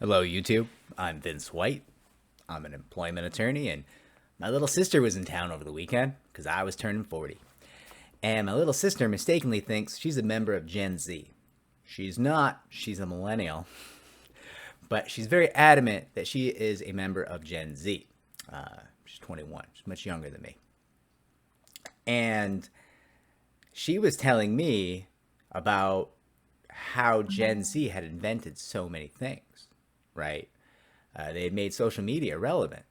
Hello, YouTube. I'm Vince White. I'm an employment attorney, and my little sister was in town over the weekend because I was turning 40. And my little sister mistakenly thinks she's a member of Gen Z. She's not, she's a millennial, but she's very adamant that she is a member of Gen Z. She's 21, she's much younger than me. And she was telling me about how Gen Z had invented so many things, right? They had made social media relevant.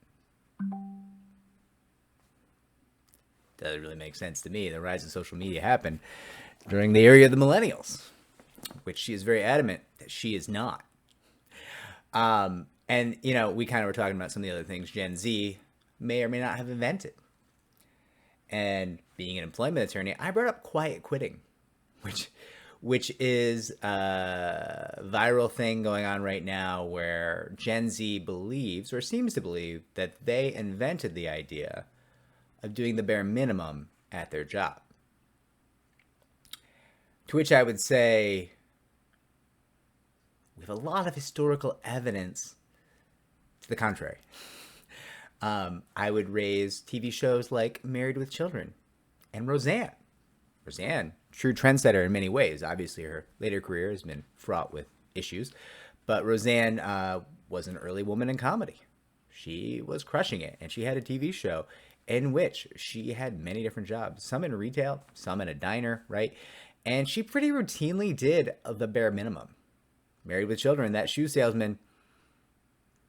Doesn't really make sense to me. The rise of social media happened during the era of the millennials, which she is very adamant that she is not. And, you know, we kind of were talking about some of the other things Gen Z may or may not have invented. And being an employment attorney, I brought up quiet quitting, which which is a viral thing going on right now where Gen Z believes or seems to believe that they invented the idea of doing the bare minimum at their job. To which I would say we have a lot of historical evidence to the contrary. I would raise TV shows like Married with Children and Roseanne. Roseanne, true trendsetter in many ways. Obviously, her later career has been fraught with issues, but Roseanne was an early woman in comedy. She was crushing it, and she had a TV show in which she had many different jobs, some in retail, some in a diner, right? And she pretty routinely did the bare minimum. Married with Children, that shoe salesman,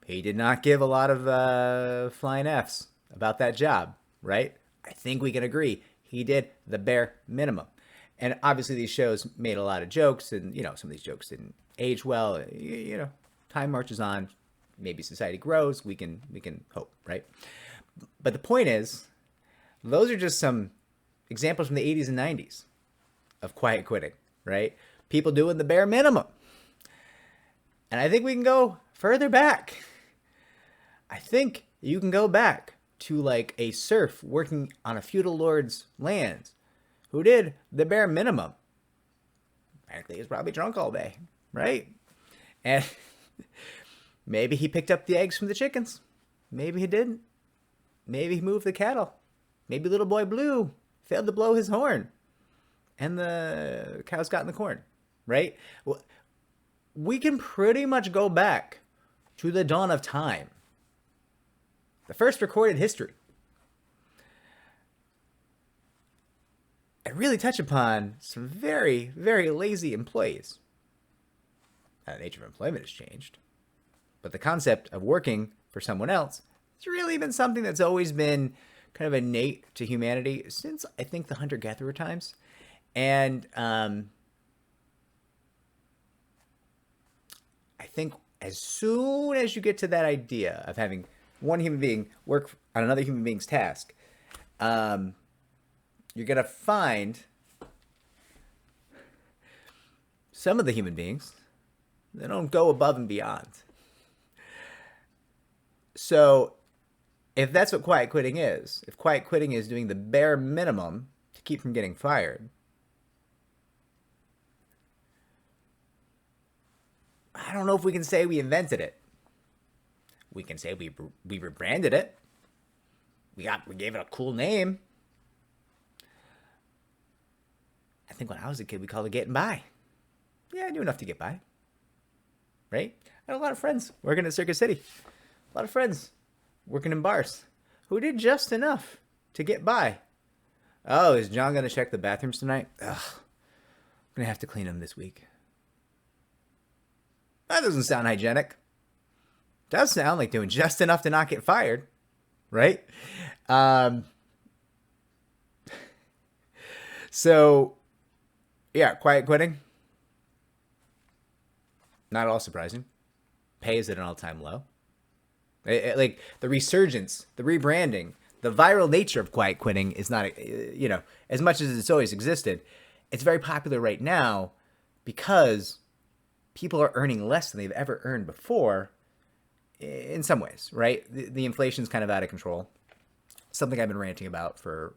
he did not give a lot of flying F's about that job, right? I think we can agree he did the bare minimum. And obviously these shows made a lot of jokes, and you know, some of these jokes didn't age well. You know, time marches on, maybe society grows, we can hope, right? But the point is, those are just some examples from the 80s and 90s of quiet quitting, right? People doing the bare minimum. And I think we can go further back. I think you can go back to like a serf working on a feudal lord's lands who did the bare minimum. Frankly, he was probably drunk all day, right? And maybe he picked up the eggs from the chickens. Maybe he didn't. Maybe he moved the cattle. Maybe little boy Blue failed to blow his horn and the cows got in the corn, right? Well, we can pretty much go back to the dawn of time, the first recorded history, and really touch upon some very, very lazy employees. Now, the nature of employment has changed, but the concept of working for someone else has really been something that's always been kind of innate to humanity since, I think, the hunter-gatherer times. And I think as soon as you get to that idea of having one human being work on another human being's task, you're going to find some of the human beings, they don't go above and beyond. So if that's what quiet quitting is, if quiet quitting is doing the bare minimum to keep from getting fired, I don't know if we can say we invented it. We can say we rebranded it. We gave it a cool name. I think when I was a kid, we called it getting by. Yeah, I knew enough to get by. Right? I had a lot of friends working at Circus City. A lot of friends working in bars who did just enough to get by. Oh, is John going to check the bathrooms tonight? Ugh, I'm going to have to clean them this week. That doesn't sound hygienic. Does sound like doing just enough to not get fired, right? So, yeah, quiet quitting. Not at all surprising. Pay is at an all-time low. Like the resurgence, the rebranding, the viral nature of quiet quitting is not, you know, as much as it's always existed. It's very popular right now because people are earning less than they've ever earned before in some ways, right? The inflation's kind of out of control. Something I've been ranting about for,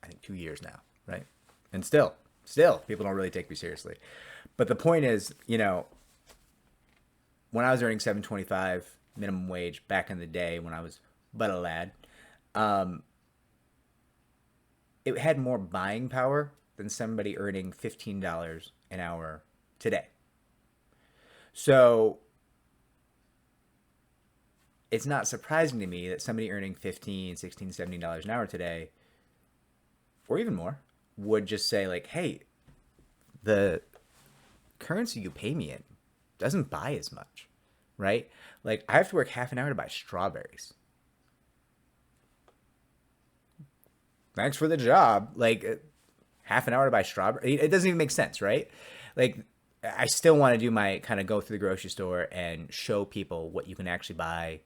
I think, 2 years now, right? And still, people don't really take me seriously. But the point is, you know, when I was earning $7.25 minimum wage back in the day when I was but a lad, it had more buying power than somebody earning $15 an hour today. So it's not surprising to me that somebody earning $15, $16, $17 an hour today, or even more, would just say like, hey, the currency you pay me in doesn't buy as much, right? Like I have to work half an hour to buy strawberries. Thanks for the job. Like half an hour to buy strawberries. It doesn't even make sense, right? Like I still want to do my kind of go through the grocery store and show people what you can actually buy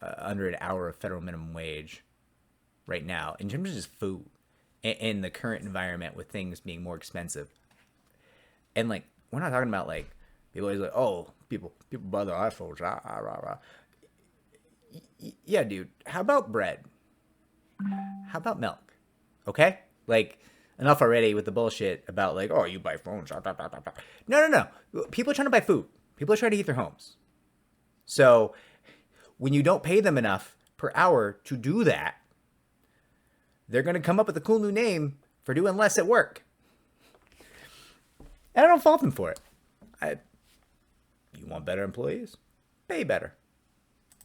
under an hour of federal minimum wage right now in terms of just food in the current environment with things being more expensive. And like we're not talking about like people always like, oh, people buy the iPhones. Rah, rah, rah. Yeah, dude. How about bread? How about milk? Okay? Like, enough already with the bullshit about like, oh, you buy phones. No. People are trying to buy food. People are trying to heat their homes. So when you don't pay them enough per hour to do that, they're going to come up with a cool new name for doing less at work. And I don't fault them for it. You want better employees? Pay better.